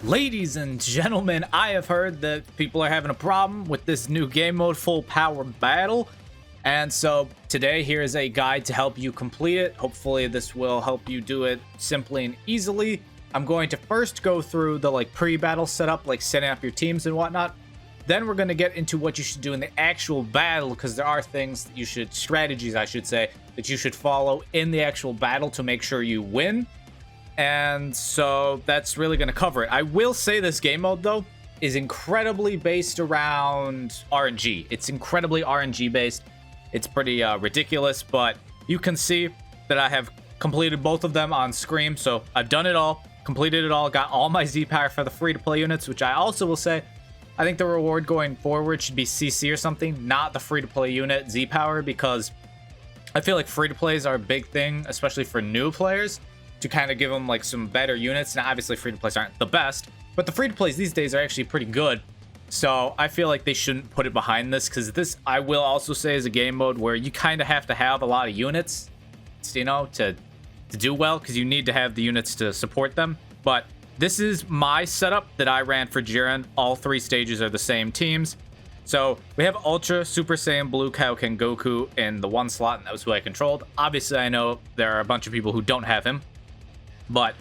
Ladies and gentlemen, I have heard that people are having a problem with this new game mode, Full Power Battle. And so today, here is a guide to help you complete it. Hopefully this will help you do it simply and easily. I'm going to first go through the pre-battle setup, like setting up your teams and whatnot. Then we're going to get into what you should do in the actual battle, because there are things that you should, strategies I should say, that you should follow in the actual battle to make sure you win. And so that's really going to cover it. I will say this game mode, though, is incredibly based around RNG. It's incredibly RNG based. It's pretty ridiculous, but you can see that I have completed both of them on screen. So I've done it all, completed it all, got all my Z power for the free-to-play units, which I also will say, I think the reward going forward should be CC or something, not the free-to-play unit Z power, because I feel like free-to-plays are a big thing, especially for new players, to kind of give them some better units. Now, obviously, free-to-plays aren't the best, but the free-to-plays these days are actually pretty good. So I feel like they shouldn't put it behind this, because this, I will also say, is a game mode where you kind of have to have a lot of units, you know, to do well, because you need to have the units to support them. But this is my setup that I ran for Jiren. All three stages are the same teams. So we have Ultra, Super Saiyan Blue, Kaioken, Goku in the one slot, and that was who I controlled. Obviously, I know there are a bunch of people who don't have him, but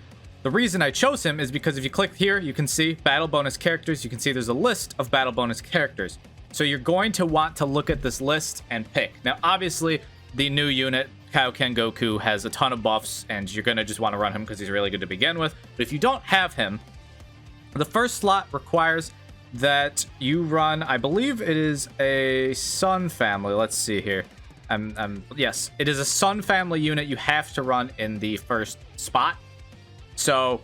the reason I chose him is because if you click here, you can see battle bonus characters. You can see there's a list of battle bonus characters. So you're going to want to look at this list and pick. Now, obviously, the new unit, Kaioken Goku, has a ton of buffs, and you're going to just want to run him because he's really good to begin with. But if you don't have him, the first slot requires that you run, I believe it is a Sun family. Let's see here. Yes, it is a Sun family unit you have to run in the first spot. So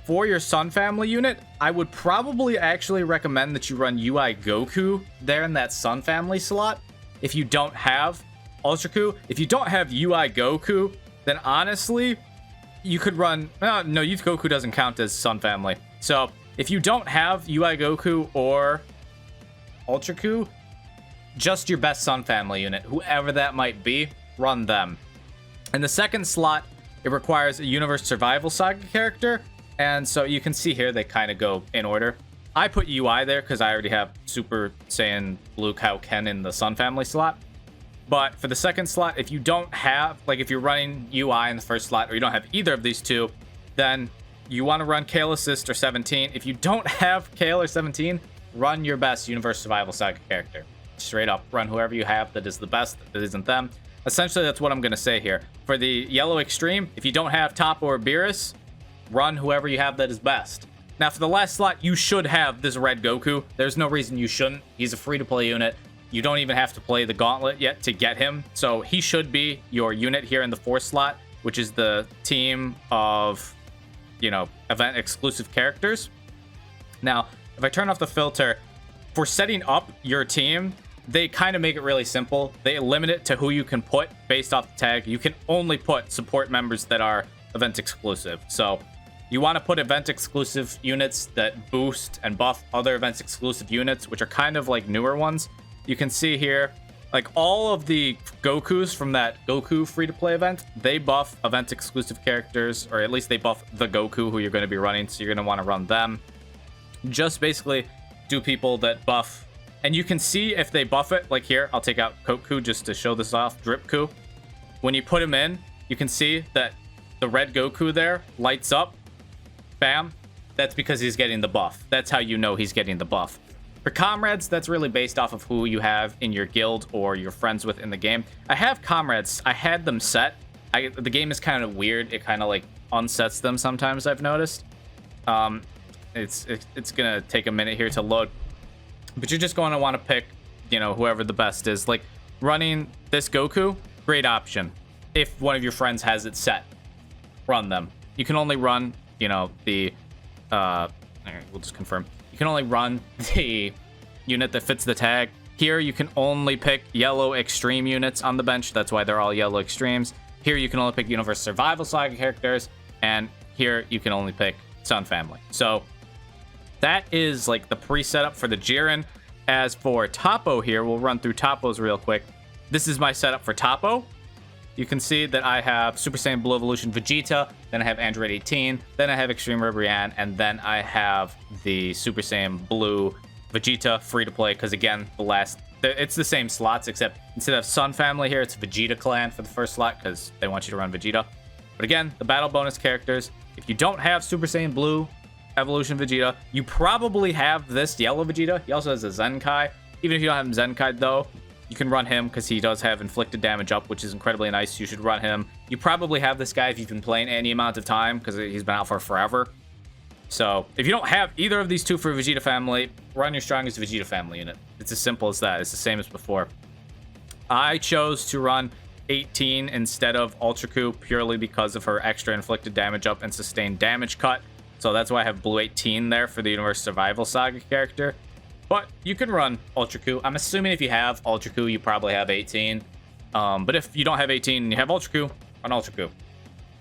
for your Sun family unit, I would probably actually recommend that you run UI Goku there in that Sun family slot. If you don't have Ultra Ku, if you don't have UI Goku, then honestly, you could run, no, Youth Goku doesn't count as Sun family. So if you don't have UI Goku or Ultra Ku, just your best Sun family unit, whoever that might be, run them. In the second slot, it requires a Universe Survival Saga character, and so you can see here they kind of go in order. I put UI there because I already have Super Saiyan Blue Kaioken in the Sun family slot. But for the second slot, if you don't have, if you're running UI in the first slot, or you don't have either of these two, then you want to run Kale Assist or 17. If you don't have Kale or 17, run your best Universe Survival Saga character. Straight up, run whoever you have that is the best, that isn't them. Essentially, that's what I'm going to say here. For the Yellow Extreme, if you don't have Toppo or Beerus, run whoever you have that is best. Now, for the last slot, you should have this Red Goku. There's no reason you shouldn't. He's a free-to-play unit. You don't even have to play the Gauntlet yet to get him. So he should be your unit here in the fourth slot, which is the team of, event-exclusive characters. Now, if I turn off the filter, for setting up your team, they kind of make it really simple. They limit it to who you can put based off the tag. You can only put support members that are event exclusive. So you want to put event exclusive units that boost and buff other events exclusive units, which are kind of newer ones. You can see here, all of the Gokus from that Goku free-to-play event, they buff event exclusive characters, or at least they buff the Goku who you're going to be running, so you're going to want to run them. Just basically do people that buff. And you can see if they buff it, here, I'll take out Goku just to show this off, Drip Ku. When you put him in, you can see that the red Goku there lights up. Bam. That's because he's getting the buff. That's how you know he's getting the buff. For comrades, that's really based off of who you have in your guild or you're friends with in the game. I have comrades. I had them set. The game is kind of weird. It kind of unsets them sometimes, I've noticed. It's going to take a minute here to load. But you're just going to want to pick, whoever the best is. Running this Goku, great option. If one of your friends has it set, run them. You can only run, we'll just confirm. You can only run the unit that fits the tag. Here, you can only pick Yellow Extreme units on the bench. That's why they're all Yellow Extremes. Here, you can only pick Universe Survival Saga characters. And here, you can only pick Sun Family. So that is the pre-setup for the Jiren. As for Toppo here, we'll run through Toppo's real quick. This is my setup for Toppo. you can see that I have Super Saiyan Blue Evolution Vegeta, then I have Android 18, then I have Extreme Ribrianne, and then I have the Super Saiyan Blue Vegeta free to play, because again, it's the same slots, except instead of Sun Family here, it's Vegeta Clan for the first slot, because they want you to run Vegeta. But again, the battle bonus characters, if you don't have Super Saiyan Blue Evolution Vegeta, you probably have this yellow Vegeta. He also has a Zenkai. Even if you don't have him Zenkai though, you can run him because he does have inflicted damage up, which is incredibly nice. You should run him. You probably have this guy if you've been playing any amount of time, because he's been out for forever. So if you don't have either of these two for Vegeta family, run your strongest Vegeta family unit. It's as simple as that. It's the same as before. I chose to run 18 instead of Ultra Q purely because of her extra inflicted damage up and sustained damage cut. So that's why I have Blue 18 there for the Universe Survival Saga character. But you can run Ultra Q. I'm assuming if you have Ultra Q, you probably have 18. But if you don't have 18 and you have Ultra Q, run Ultra Q.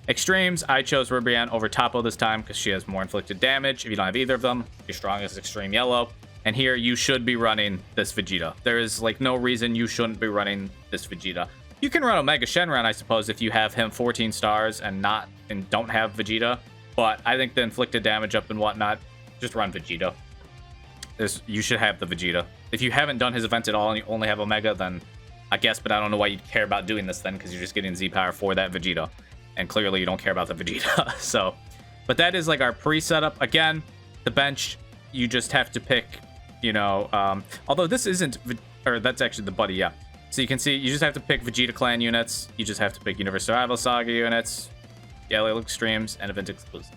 Extremes, I chose Ribrianne over Toppo this time because she has more inflicted damage. If you don't have either of them, your strongest is Extreme Yellow. And here, you should be running this Vegeta. There is, like, no reason you shouldn't be running this Vegeta. You can run Omega Shenron, I suppose, if you have him 14 stars and don't have Vegeta. But I think the inflicted damage up and whatnot, just run Vegeta. You should have the Vegeta. If you haven't done his event at all and you only have Omega, then I guess, but I don't know why you'd care about doing this then, because you're just getting Z power for that Vegeta. And clearly you don't care about the Vegeta. So, but that is like our pre-setup. Again, the bench, you just have to pick, you know, although this isn't, or that's actually the buddy, yeah. So you can see, you just have to pick Vegeta Clan units. You just have to pick Universe Survival Saga units, Yellow Extremes, and event exclusives.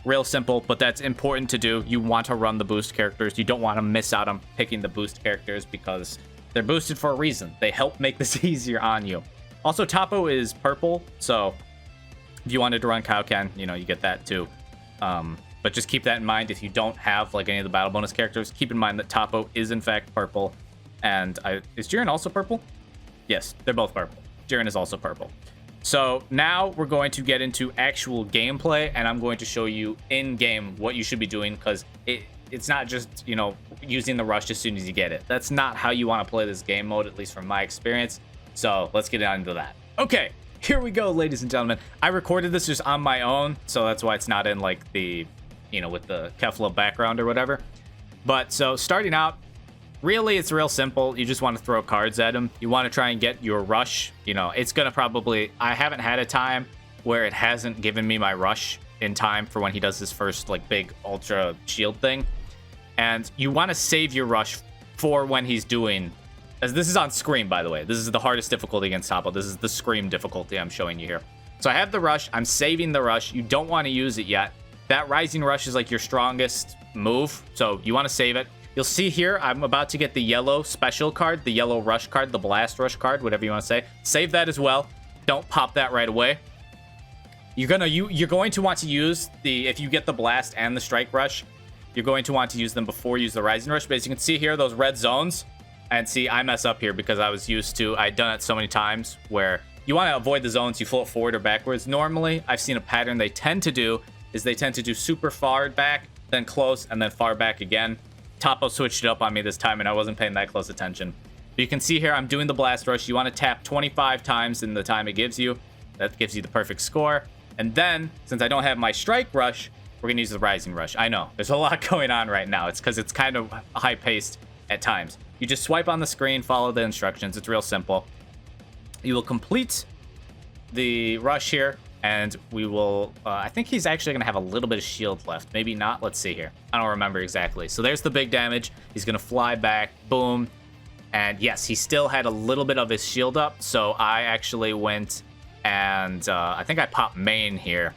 Real simple, but that's important to do. You want to run the boost characters. You don't want to miss out on picking the boost characters because they're boosted for a reason. They help make this easier on you. Also, Toppo is purple, so if you wanted to run Kaioken, you know, you get that too. But just keep that in mind. If you don't have like any of the battle bonus characters, keep in mind that Toppo is in fact purple. And is Jiren also purple? Yes, they're both purple. Jiren is also purple. So now we're going to get into actual gameplay, and I'm going to show you in-game what you should be doing, because it's not just, you know, using the rush as soon as you get it. That's not how you want to play this game mode, at least from my experience. So let's get on into that. Okay, here we go, ladies and gentlemen. I recorded this just on my own, so that's why it's not in like the, you know, with the Kefla background or whatever. But so starting out, really, it's real simple. You just want to throw cards at him. You want to try and get your rush. You know, it's going to probably... I haven't had a time where it hasn't given me my rush in time for when he does his first, like, big ultra shield thing. And you want to save your rush for when he's doing... As this is on Scream, by the way. This is the hardest difficulty against Toppo. This is the Scream difficulty I'm showing you here. So I have the rush. I'm saving the rush. You don't want to use it yet. That Rising Rush is, like, your strongest move. So you want to save it. You'll see here, I'm about to get the yellow special card, the yellow rush card, the blast rush card, whatever you want to say. Save that as well. Don't pop that right away. You're going to want to use the, if you get the blast and the strike rush, you're going to want to use them before you use the rising rush. But as you can see here, those red zones, and see, I mess up here because I'd done it so many times where you want to avoid the zones, you float forward or backwards. Normally, I've seen a pattern they tend to do super far back, then close, and then far back again. Toppo switched it up on me this time, and I wasn't paying that close attention. But you can see here, I'm doing the blast rush. You want to tap 25 times in the time it gives you. That gives you the perfect score. And then, since I don't have my strike rush, we're going to use the rising rush. I know, there's a lot going on right now. It's because it's kind of high-paced at times. You just swipe on the screen, follow the instructions. It's real simple. You will complete the rush here, and we will... I think he's actually going to have a little bit of shield left. Maybe not. Let's see here. I don't remember exactly. So there's the big damage. He's going to fly back. Boom. And yes, he still had a little bit of his shield up. So I actually went and I think I popped main here.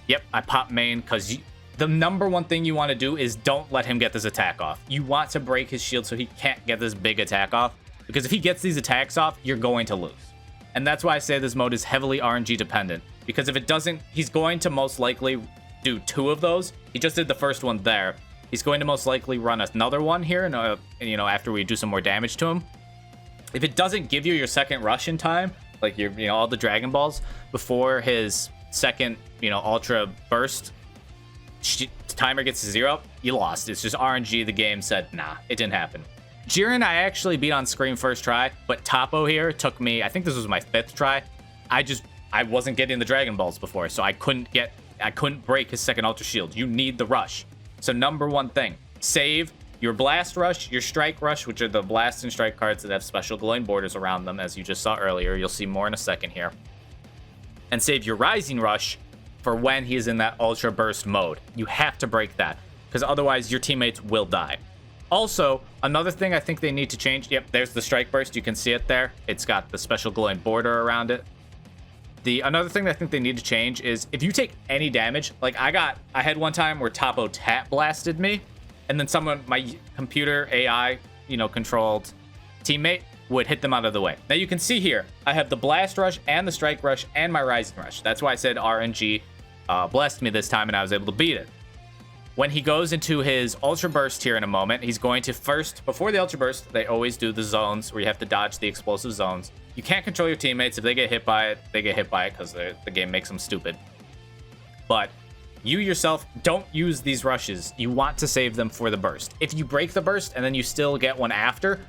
Yep, I popped main because the number one thing you want to do is don't let him get this attack off. You want to break his shield so he can't get this big attack off. Because if he gets these attacks off, you're going to lose. And that's why I say this mode is heavily RNG dependent. Because if it doesn't, he's going to most likely do 2 of those. He just did the first one there. He's going to most likely run another one here, and you know, after we do some more damage to him. If it doesn't give you your second rush in time, like your, you know, all the Dragon Balls before his second, you know, Ultra Burst timer gets to 0, you lost. It's just RNG. The game said, nah, it didn't happen. Jiren, I actually beat on Scream first try, but Toppo here took me, I think this was my 5th try. I wasn't getting the Dragon Balls before, so I couldn't break his second Ultra Shield. You need the rush. So number one thing, save your Blast Rush, your Strike Rush, which are the Blast and Strike cards that have special glowing borders around them, as you just saw earlier. You'll see more in a second here. And save your Rising Rush for when he is in that Ultra Burst mode. You have to break that, because otherwise your teammates will die. Also, another thing I think they need to change, yep, there's the Strike Burst. You can see it there. It's got the special glowing border around it. Another thing that I think they need to change is if you take any damage, like I had one time where Toppo tap blasted me, and then my computer AI, controlled teammate would hit them out of the way. Now you can see here, I have the Blast Rush and the Strike Rush and my Rising Rush. That's why I said RNG blessed me this time and I was able to beat it. When he goes into his Ultra Burst here in a moment, he's going to first, before the Ultra Burst, they always do the zones where you have to dodge the explosive zones. You can't control your teammates. If they get hit by it, they get hit by it because the game makes them stupid. But you yourself don't use these rushes. You want to save them for the burst. If you break the burst and then you still get one after,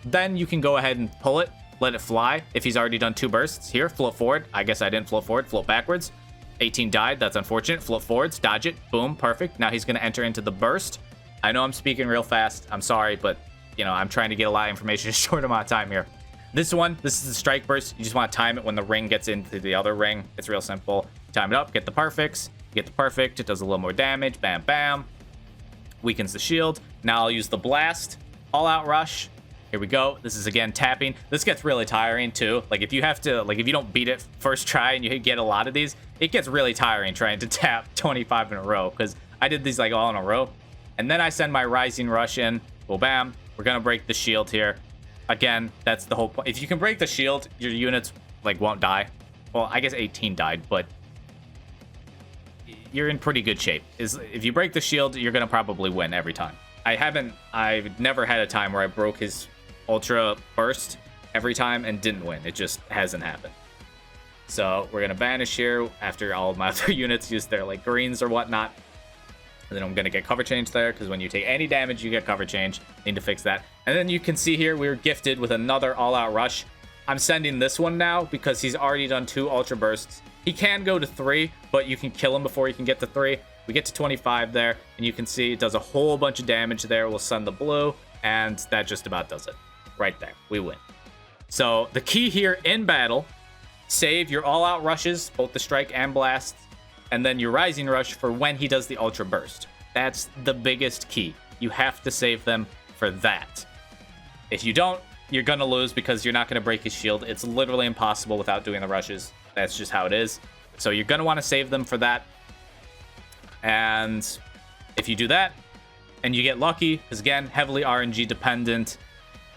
then you can go ahead and pull it, let it fly. If he's already done 2 bursts, here, float forward. I guess I didn't float forward, float backwards. 18 died, that's unfortunate. Float forwards, dodge it, boom, perfect. Now he's gonna enter into the burst. I know I'm speaking real fast, I'm sorry, but I'm trying to get a lot of information in a short amount of time here. This is the Strike Burst. You just want to time it when the ring gets into the other ring. It's real simple. Time it up, get the perfects. Get the perfect, it does a little more damage, bam, bam. Weakens the shield. Now I'll use the Blast, All Out Rush. Here we go. This is again tapping. This gets really tiring too. Like if you don't beat it first try and you get a lot of these, it gets really tiring trying to tap 25 in a row, because I did these like all in a row. And then I send my Rising Rush in. Well, bam. We're gonna break the shield here. Again, that's the whole point. If you can break the shield, your units won't die. Well, I guess 18 died, but you're in pretty good shape. If you break the shield, you're gonna probably win every time. I've never had a time where I broke his Ultra Burst every time and didn't win. It just hasn't happened. So we're gonna banish here after all of my other units use their greens or whatnot. And then I'm gonna get cover change there, because when you take any damage, you get cover change. Need to fix that. And then you can see here, we were gifted with another all-out rush. I'm sending this one now because he's already done 2 Ultra Bursts. He can go to 3, but you can kill him before he can get to 3. We get to 25 there, and you can see it does a whole bunch of damage there. We'll send the blue, and that just about does it. Right there, we win. So the key here in battle, save your all-out rushes, both the Strike and Blast, and then your Rising Rush for when he does the Ultra Burst. That's the biggest key. You have to save them for that. If you don't, you're gonna lose because you're not gonna break his shield. It's literally impossible without doing the rushes. That's just how it is. So you're gonna want to save them for that. And if you do that, and you get lucky, because again, heavily RNG dependent,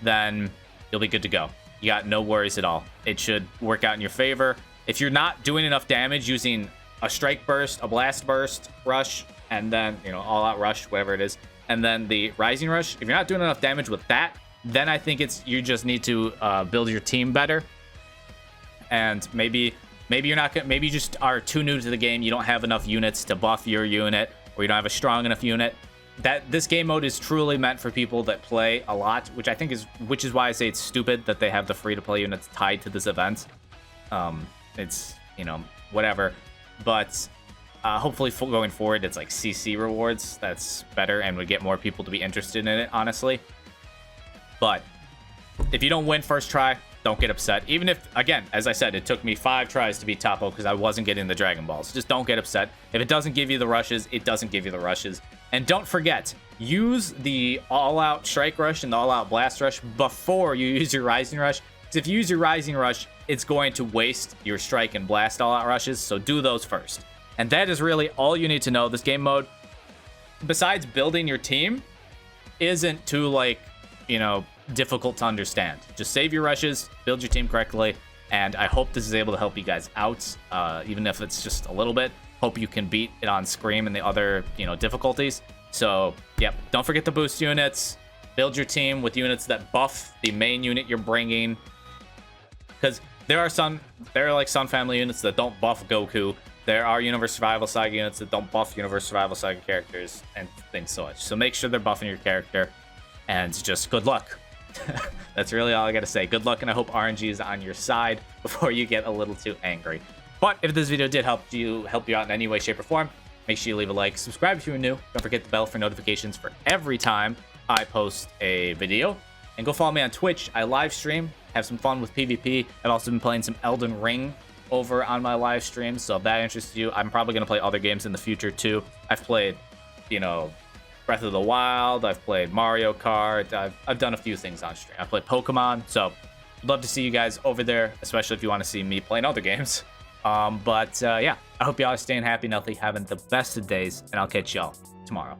then you'll be good to go. You got no worries at all. It should work out in your favor. If you're not doing enough damage using a Strike Burst, a Blast Burst, Rush, and then, All Out Rush, whatever it is, and then the Rising Rush, if you're not doing enough damage with that, then I think you just need to build your team better. And maybe you're not gonna, maybe you just are too new to the game. You don't have enough units to buff your unit, or you don't have a strong enough unit. This game mode is truly meant for people that play a lot, which is why I say it's stupid that they have the free-to-play units tied to this event. It's whatever, but hopefully going forward, it's CC rewards. That's better and would get more people to be interested in it, honestly. But if you don't win first try, don't get upset. Even if, again, as I said, it took me 5 tries to beat Toppo because I wasn't getting the Dragon Balls. Just don't get upset. If it doesn't give you the rushes, it doesn't give you the rushes. And don't forget, use the all-out Strike Rush and the all-out Blast Rush before you use your Rising Rush. Because if you use your Rising Rush, it's going to waste your Strike and Blast all-out rushes, so do those first. And that is really all you need to know. This game mode, besides building your team, isn't too, difficult to understand. Just save your rushes, build your team correctly, and I hope this is able to help you guys out, even if it's just a little bit. Hope you can beat it on Scream and the other, difficulties. So, yep, don't forget the boost units. Build your team with units that buff the main unit you're bringing. Because there are Sun Family units that don't buff Goku. There are Universe Survival Saga units that don't buff Universe Survival Saga characters and things such. So make sure they're buffing your character, and just good luck. That's really all I gotta say. Good luck, and I hope RNG is on your side before you get a little too angry. But if this video did help you out in any way, shape, or form, make sure you leave a like, subscribe if you're new, don't forget the bell for notifications for every time I post a video, and go follow me on Twitch. I live stream, have some fun with PvP. I've also been playing some Elden Ring over on my live stream, so if that interests you, I'm probably going to play other games in the future too. I've played, Breath of the Wild, I've played Mario Kart, I've done a few things on stream. I played Pokemon, so I'd love to see you guys over there, especially if you want to see me playing other games. Yeah, I hope y'all are staying happy and healthy, having the best of days, and I'll catch y'all tomorrow.